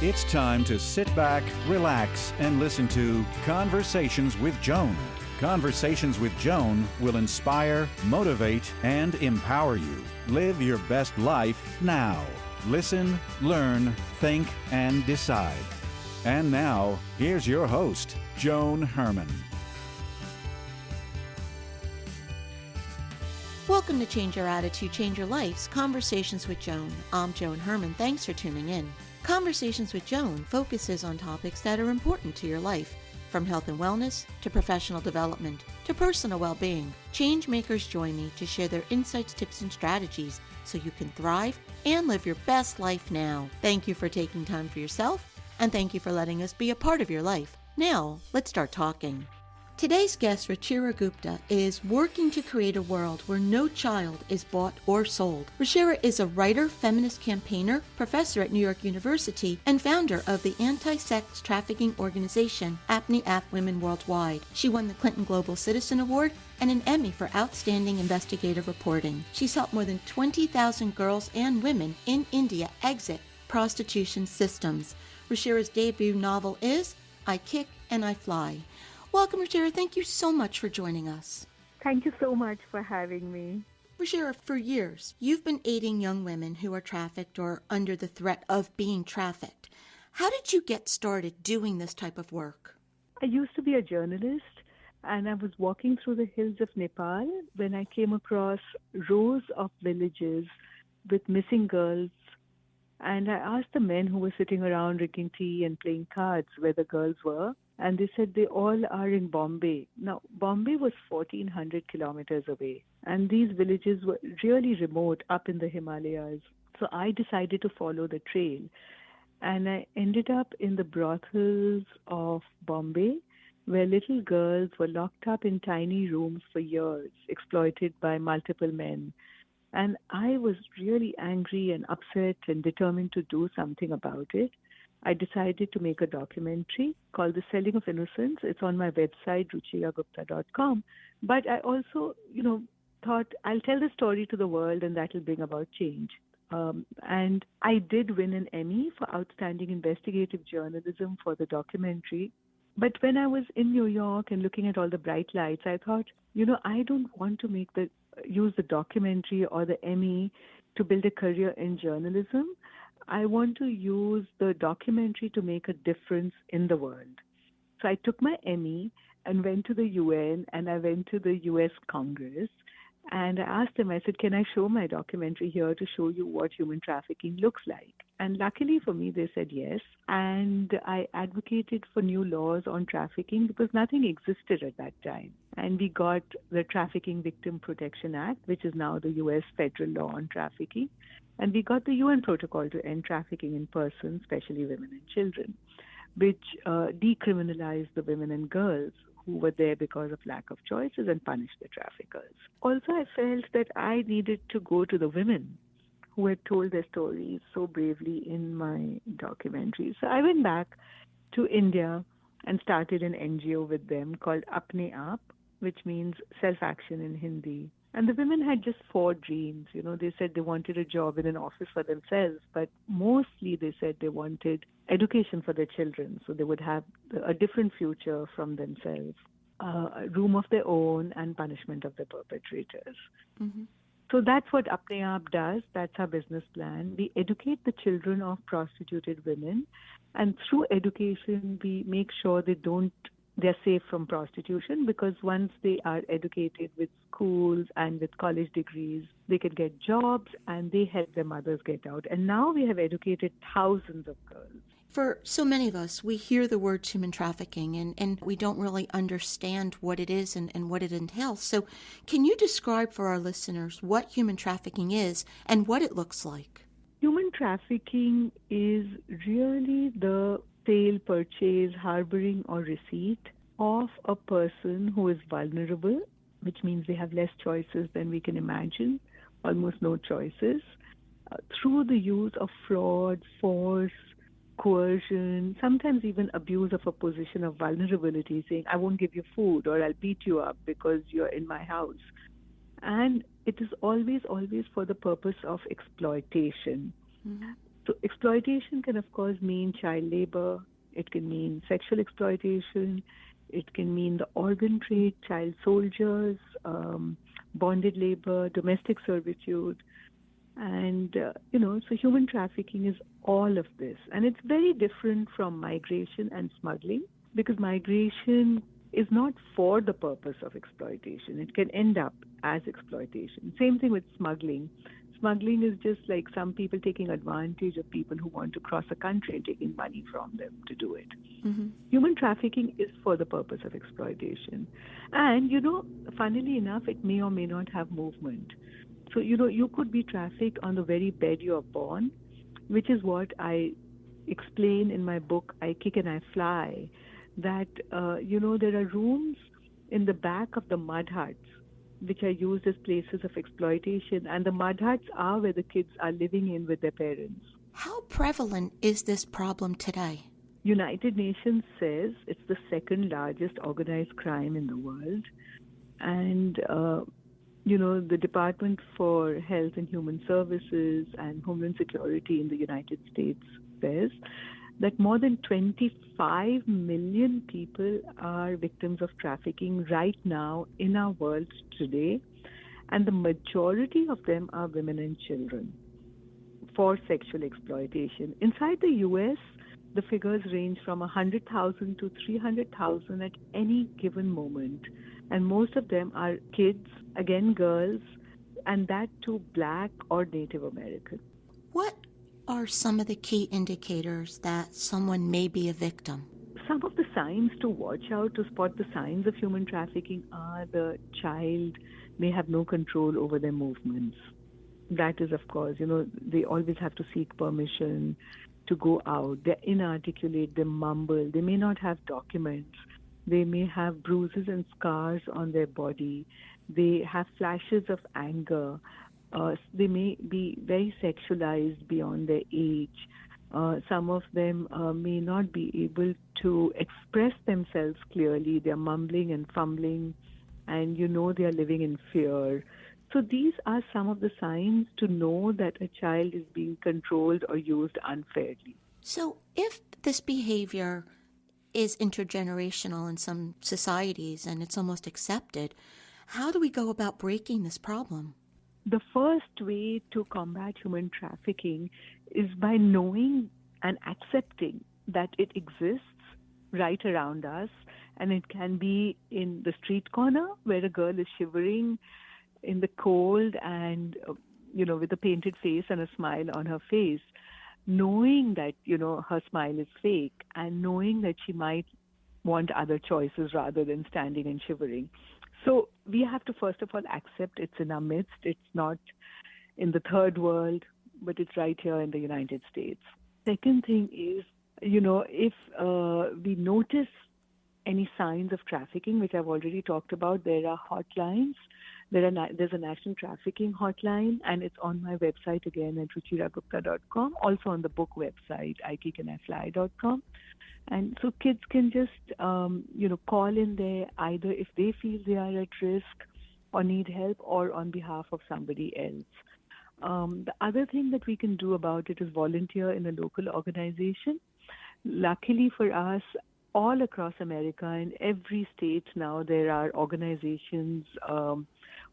It's time to sit back, relax, and listen to Conversations with Joan. Conversations with Joan will inspire, motivate, and empower you. Live your best life now. Listen, learn, think, and decide. And now, here's your host, Joan Herman. Welcome to Change Your Attitude, Change Your Life's Conversations with Joan. I'm Joan Herman. Thanks for tuning in. Conversations with Joan focuses on topics that are important to your life, from health and wellness to professional development to personal well-being. Change makers join me to share their insights, tips, and strategies so you can thrive and live your best life now. Thank you for taking time for yourself, and thank you for letting us be a part of your life. Now, let's start talking. Today's guest, Ruchira Gupta, is working to create a world where no child is bought or sold. Ruchira is a writer, feminist campaigner, professor at New York University, and founder of the anti-sex-trafficking organization, Apne Aap Women Worldwide. She won the Clinton Global Citizen Award and an Emmy for outstanding investigative reporting. She's helped more than 20,000 girls and women in India exit prostitution systems. Ruchira's debut novel is I Kick and I Fly. Welcome, Ruchira. Thank you so much for joining us. Thank you so much for having me. Ruchira, for years, you've been aiding young women who are trafficked or under the threat of being trafficked. How did you get started doing this type of work? I used to be a journalist, and I was walking through the hills of Nepal when I came across rows of villages with missing girls. And I asked the men who were sitting around drinking tea and playing cards where the girls were. And they said they all are in Bombay. Now, Bombay was 1,400 kilometers away. And these villages were really remote up in the Himalayas. So I decided to follow the trail. And I ended up in the brothels of Bombay, where little girls were locked up in tiny rooms for years, exploited by multiple men. And I was really angry and upset and determined to do something about it. I decided to make a documentary called The Selling of Innocence. It's on my website, ruchiragupta.com. But I also, thought I'll tell the story to the world and that will bring about change. And I did win an Emmy for outstanding investigative journalism for the documentary. But when I was in New York and looking at all the bright lights, I thought, I don't want to use the documentary or the Emmy to build a career in journalism. I want to use the documentary to make a difference in the world. So I took my Emmy and went to the UN and I went to the US Congress and I asked them, I said, can I show my documentary here to show you what human trafficking looks like? And luckily for me, they said yes. And I advocated for new laws on trafficking because nothing existed at that time. And we got the Trafficking Victim Protection Act, which is now the US federal law on trafficking. And we got the UN protocol to end trafficking in persons, especially women and children, which decriminalized the women and girls who were there because of lack of choices and punished the traffickers. Also, I felt that I needed to go to the women who had told their stories so bravely in my documentary. So I went back to India and started an NGO with them called Apne Aap, which means self-action in Hindi. And the women had just 4 dreams. They said they wanted a job in an office for themselves, but mostly they said they wanted education for their children so they would have a different future from themselves, a room of their own and punishment of the perpetrators. Mm-hmm. So that's what Apne Aap does. That's our business plan. We educate the children of prostituted women, and through education, we make sure they're safe from prostitution, because once they are educated with schools and with college degrees, they can get jobs and they help their mothers get out. And now we have educated thousands of girls. For so many of us, we hear the word human trafficking and we don't really understand what it is and what it entails. So can you describe for our listeners what human trafficking is and what it looks like? Human trafficking is really the sale, purchase, harboring or receipt of a person who is vulnerable, which means they have less choices than we can imagine, almost no choices, through the use of fraud, force, coercion, sometimes even abuse of a position of vulnerability, saying, I won't give you food or I'll beat you up because you're in my house. And it is always for the purpose of exploitation. Mm-hmm. So exploitation can, of course, mean child labor. It can mean sexual exploitation. It can mean the organ trade, child soldiers, bonded labor, domestic servitude. And, so human trafficking is all of this. And it's very different from migration and smuggling, because migration is not for the purpose of exploitation. It can end up as exploitation. Same thing with smuggling. Smuggling is just like some people taking advantage of people who want to cross a country and taking money from them to do it. Mm-hmm. Human trafficking is for the purpose of exploitation. And, funnily enough, it may or may not have movement. So, you could be trafficked on the very bed you're born, which is what I explain in my book, I Kick and I Fly, that, there are rooms in the back of the mud huts, which are used as places of exploitation. And the mud huts are where the kids are living in with their parents. How prevalent is this problem today? United Nations says it's the second largest organized crime in the world. And, the Department for Health and Human Services and Homeland Security in the United States says that more than 25 million people are victims of trafficking right now in our world today, and the majority of them are women and children for sexual exploitation. Inside the U.S., the figures range from 100,000 to 300,000 at any given moment, and most of them are kids, again girls, and that too Black or Native American. What are some of the key indicators that someone may be a victim? Some of the signs to watch out to spot the signs of human trafficking are the child may have no control over their movements. That is, of course, they always have to seek permission to go out. They're inarticulate, they mumble, they may not have documents, they may have bruises and scars on their body, they have flashes of anger, they may be very sexualized beyond their age. Some of them may not be able to express themselves clearly. They're mumbling and fumbling, and they are living in fear. So these are some of the signs to know that a child is being controlled or used unfairly. So if this behavior is intergenerational in some societies and it's almost accepted, how do we go about breaking this problem? The first way to combat human trafficking is by knowing and accepting that it exists right around us, and it can be in the street corner where a girl is shivering in the cold and, with a painted face and a smile on her face, knowing that, her smile is fake, and knowing that she might want other choices rather than standing and shivering. So we have to, first of all, accept it's in our midst. It's not in the third world, but it's right here in the United States. Second thing is, if we notice any signs of trafficking, which I've already talked about, there are hotlines. There's a national trafficking hotline, and it's on my website again at ruchiragupta.com, also on the book website, ikickandifly.com. And so kids can just, call in there either if they feel they are at risk or need help, or on behalf of somebody else. The other thing that we can do about it is volunteer in a local organization. Luckily for us, all across America, in every state now, there are organizations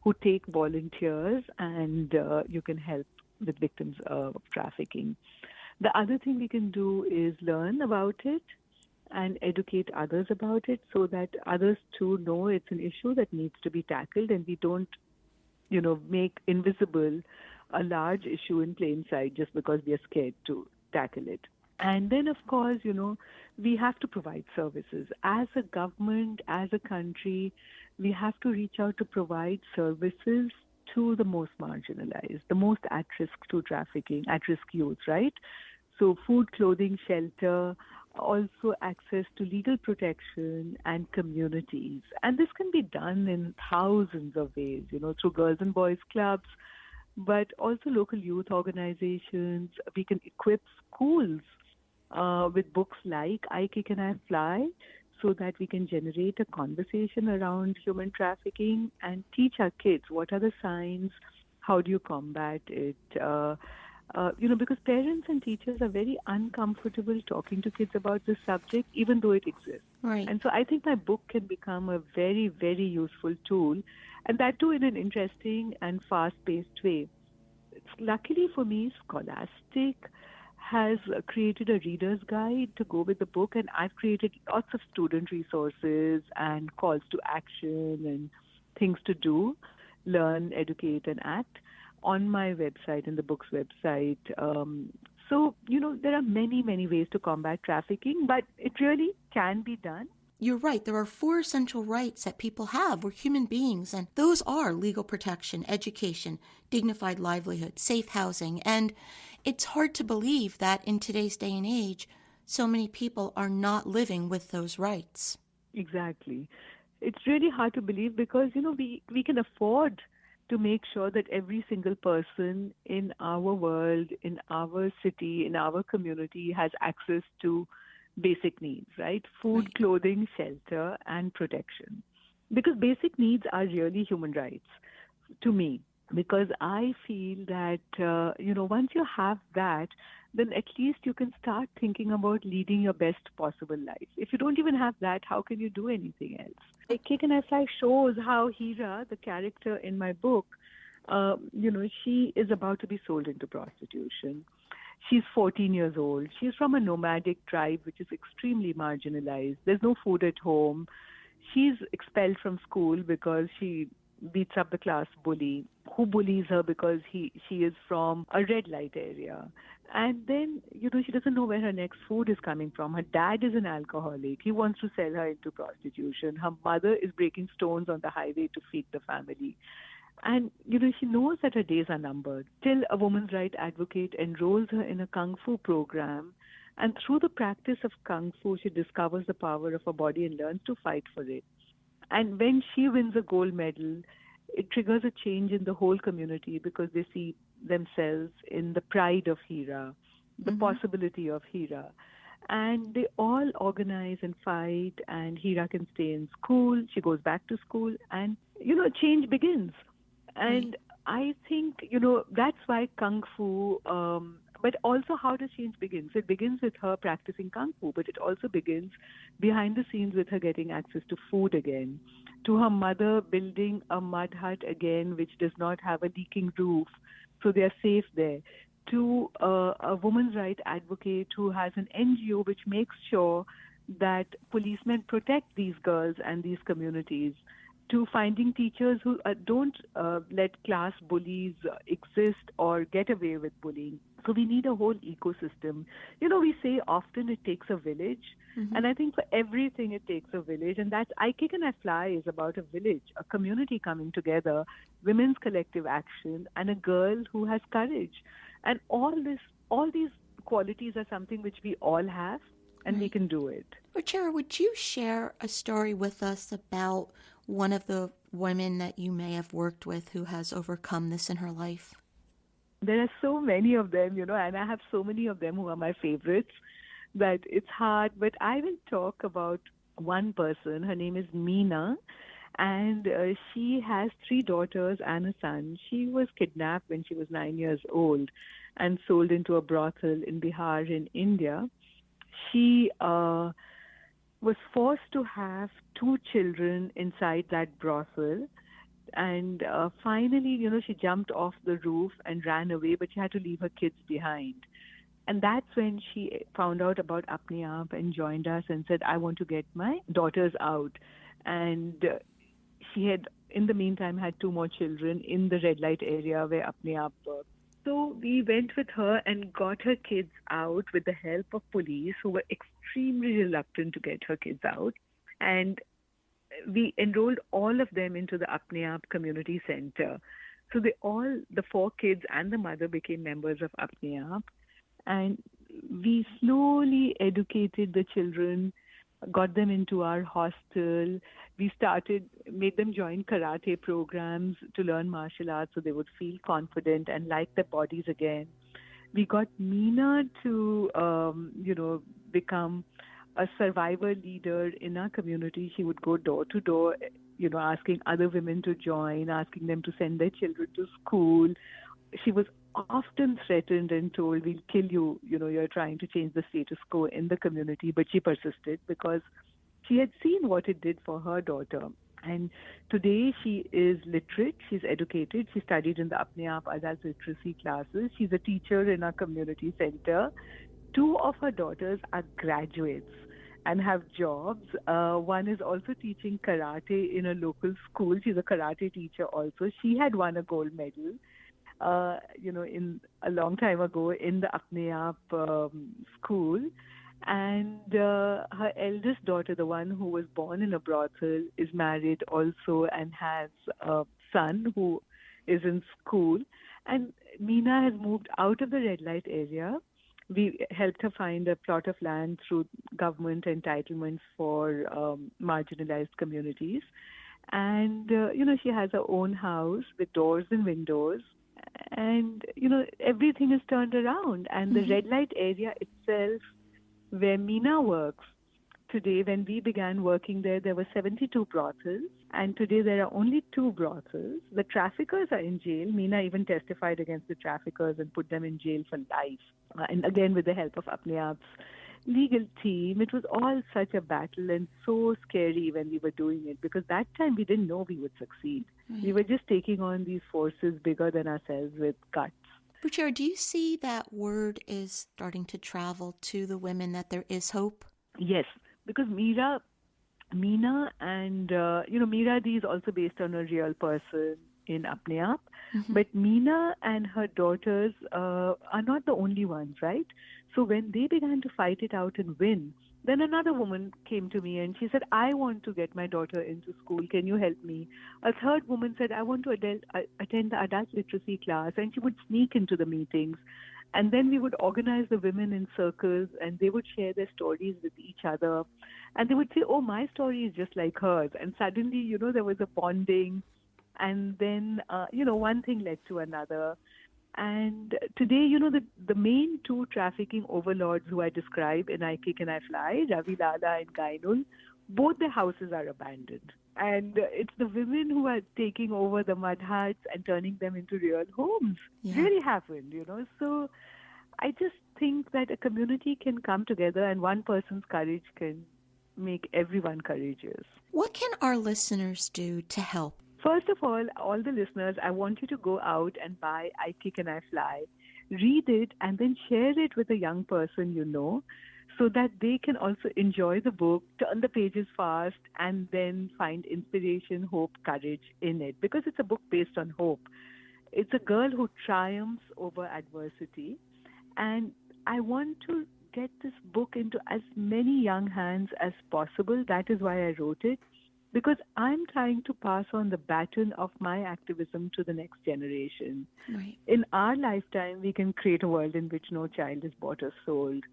who take volunteers, and you can help with victims of trafficking. The other thing we can do is learn about it and educate others about it, so that others too know it's an issue that needs to be tackled, and we don't, make invisible a large issue in plain sight just because we are scared to tackle it. And then, of course, we have to provide services. As a government, as a country, we have to reach out to provide services to the most marginalized, the most at risk to trafficking, at-risk youth, right? So food, clothing, shelter, also access to legal protection and communities. And this can be done in thousands of ways, through Girls and Boys Clubs, but also local youth organizations. We can equip schools with books like I Kick and I Fly, so that we can generate a conversation around human trafficking and teach our kids what are the signs, how do you combat it, Because parents and teachers are very uncomfortable talking to kids about this subject, even though it exists. Right. And so I think my book can become a very, very useful tool, and that too in an interesting and fast-paced way. Luckily for me, Scholastic has created a reader's guide to go with the book, and I've created lots of student resources and calls to action and things to do, learn, educate, and act on my website and the book's website. There are many, many ways to combat trafficking, but it really can be done. You're right. There are 4 essential rights that people have. We're human beings, and those are legal protection, education, dignified livelihood, safe housing. And it's hard to believe that in today's day and age, so many people are not living with those rights. Exactly. It's really hard to believe because, we can afford to make sure that every single person in our world, in our city, in our community has access to basic needs, right? Food, Right. clothing, shelter, and protection. Because basic needs are really human rights to me. Because I feel that, once you have that, then at least you can start thinking about leading your best possible life. If you don't even have that, how can you do anything else? Like Cake and I Fly shows how Hira, the character in my book, she is about to be sold into prostitution. She's 14 years old. She's from a nomadic tribe, which is extremely marginalized. There's no food at home. She's expelled from school because she beats up the class bully, who bullies her because she is from a red light area. And then, she doesn't know where her next food is coming from. Her dad is an alcoholic. He wants to sell her into prostitution. Her mother is breaking stones on the highway to feed the family. And, she knows that her days are numbered till a women's rights advocate enrolls her in a Kung Fu program. And through the practice of Kung Fu, she discovers the power of her body and learns to fight for it. And when she wins a gold medal, it triggers a change in the whole community because they see themselves in the pride of Hira, the possibility of Hira. And they all organize and fight, and Hira can stay in school. She goes back to school, and, change begins. And I think, that's why Kung Fu, but also how does change begin? So it begins with her practicing Kung Fu, but it also begins behind the scenes with her getting access to food again, to her mother building a mud hut again, which does not have a leaking roof, so they're safe there, to a women's rights advocate who has an NGO which makes sure that policemen protect these girls and these communities, to finding teachers who don't let class bullies exist or get away with bullying. So we need a whole ecosystem. We say often it takes a village, and I think for everything it takes a village, and that's I Kick and I Fly is about a village, a community coming together, women's collective action, and a girl who has courage. And all these qualities are something which we all have, and we can do it. Ruchira, would you share a story with us about one of the women that you may have worked with who has overcome this in her life? There are so many of them, and I have so many of them who are my favorites that it's hard. But I will talk about one person. Her name is Meena, and she has 3 daughters and a son. She was kidnapped when she was 9 years old and sold into a brothel in Bihar in India. She was forced to have 2 children inside that brothel. And finally, she jumped off the roof and ran away, but she had to leave her kids behind. And that's when she found out about Apne Aap and joined us and said, I want to get my daughters out. And she had, in the meantime, had 2 more children in the red light area where Apne Aap worked. So we went with her and got her kids out with the help of police who were extremely reluctant to get her kids out. And we enrolled all of them into the Apne Aap Community Center. So the 4 kids and the mother became members of Apne Aap. And we slowly educated the children, got them into our hostel. We made them join karate programs to learn martial arts so they would feel confident and like their bodies again. We got Meena to, become a survivor leader in our community. She would go door to door, asking other women to join, asking them to send their children to school. She was often threatened and told, we'll kill you, you're trying to change the status quo in the community. But she persisted because she had seen what it did for her daughter. And today she is literate, she's educated, she studied in the Apne Aap adult literacy classes. She's a teacher in our community center. Two of her daughters are graduates and have jobs. One is also teaching karate in a local school. She's a karate teacher also. She had won a gold medal, in a long time ago in the Apne Aap school. And her eldest daughter, the one who was born in a brothel, is married also and has a son who is in school. And Meena has moved out of the red light area. We helped her find a plot of land through government entitlements for marginalized communities. And, she has her own house with doors and windows. And, everything is turned around. And the red light area itself, where Meena works, today, when we began working there were 72 brothels, and today there are only 2 brothels. The traffickers are in jail. Meena even testified against the traffickers and put them in jail for life. And again, with the help of Apne Aap's legal team, it was all such a battle and so scary when we were doing it, because that time we didn't know we would succeed. Right. We were just taking on these forces bigger than ourselves with guts. Ruchira, do you see that word is starting to travel to the women that there is hope? Yes, because Meena and, Meera Di is also based on a real person in Apne Aap. But Meena and her daughters are not the only ones, right? So when they began to fight it out and win, then another woman came to me and she said, I want to get my daughter into school. Can you help me? A third woman said, I want to attend the adult literacy class. And she would sneak into the meetings. And then we would organize the women in circles and they would share their stories with each other. And they would say, oh, my story is just like hers. And suddenly, there was a bonding. And then, one thing led to another. And today, the main 2 trafficking overlords who I describe in I Kick and I Fly, Ravi Lala and Gainul, both their houses are abandoned. And it's the women who are taking over the mud huts and turning them into real homes. Yeah. Really happened, So I just think that a community can come together and one person's courage can make everyone courageous. What can our listeners do to help? First of all the listeners, I want you to go out and buy I Kick and I Fly. Read it and then share it with a young person you know, so that they can also enjoy the book, turn the pages fast, and then find inspiration, hope, courage in it. Because it's a book based on hope. It's a girl who triumphs over adversity. And I want to get this book into as many young hands as possible. That is why I wrote it. Because I'm trying to pass on the baton of my activism to the next generation. Right. In our lifetime, we can create a world in which no child is bought or sold.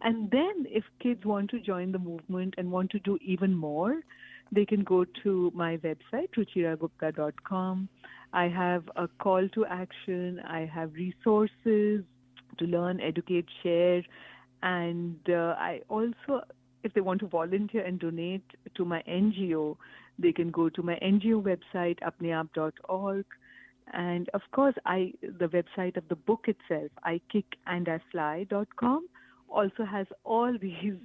And then if kids want to join the movement and want to do even more, they can go to my website, ruchiragupta.com. I have a call to action. I have resources to learn, educate, share. And I also... if they want to volunteer and donate to my NGO, they can go to my NGO website, apneaap.org. And of course, the website of the book itself, ikickandifly.com, also has all these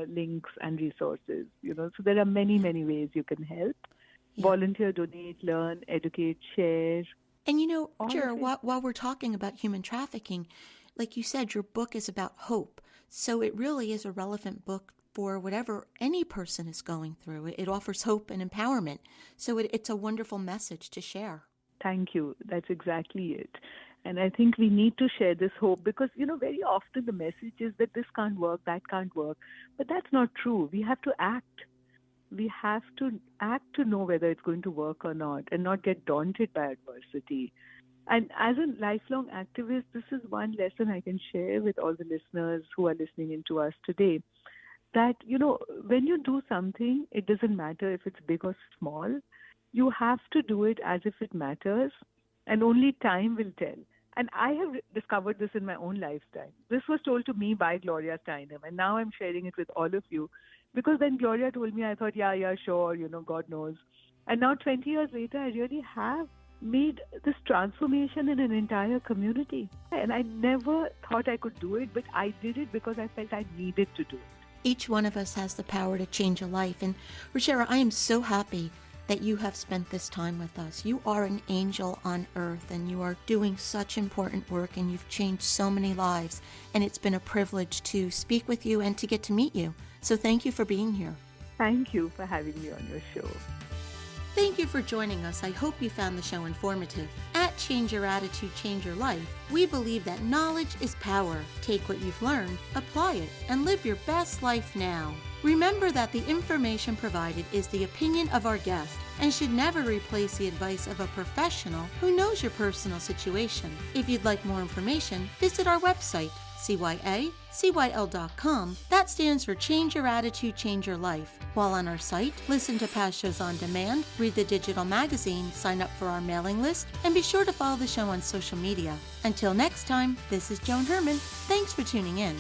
links and resources. So there are many, many ways you can help. Yeah. Volunteer, donate, learn, educate, share. And Ruchira, while we're talking about human trafficking, like you said, your book is about hope. So it really is a relevant book for whatever any person is going through. It offers hope and empowerment. So it's a wonderful message to share. Thank you. That's exactly it. And I think we need to share this hope because, very often the message is that this can't work, that can't work. But that's not true. We have to act. We have to act to know whether it's going to work or not and not get daunted by adversity. And as a lifelong activist, this is one lesson I can share with all the listeners who are listening in to us today. That, when you do something, it doesn't matter if it's big or small. You have to do it as if it matters, and only time will tell. And I have discovered this in my own lifetime. This was told to me by Gloria Steinem, and now I'm sharing it with all of you. Because when Gloria told me, I thought, yeah, sure, God knows. And now 20 years later, I really have made this transformation in an entire community. And I never thought I could do it, but I did it because I felt I needed to do it. Each one of us has the power to change a life. And Ruchira, I am so happy that you have spent this time with us. You are an angel on earth, and you are doing such important work, and you've changed so many lives. And it's been a privilege to speak with you and to get to meet you. So thank you for being here. Thank you for having me on your show. Thank you for joining us. I hope you found the show informative. At Change Your Attitude, Change Your Life, we believe that knowledge is power. Take what you've learned, apply it, and live your best life now. Remember that the information provided is the opinion of our guest and should never replace the advice of a professional who knows your personal situation. If you'd like more information, visit our website, cyacyl.com. That stands for Change Your Attitude, Change Your Life. While on our site, listen to past shows on demand, read the digital magazine, sign up for our mailing list, and be sure to follow the show on social media. Until next time, this is Joan Herman. Thanks for tuning in.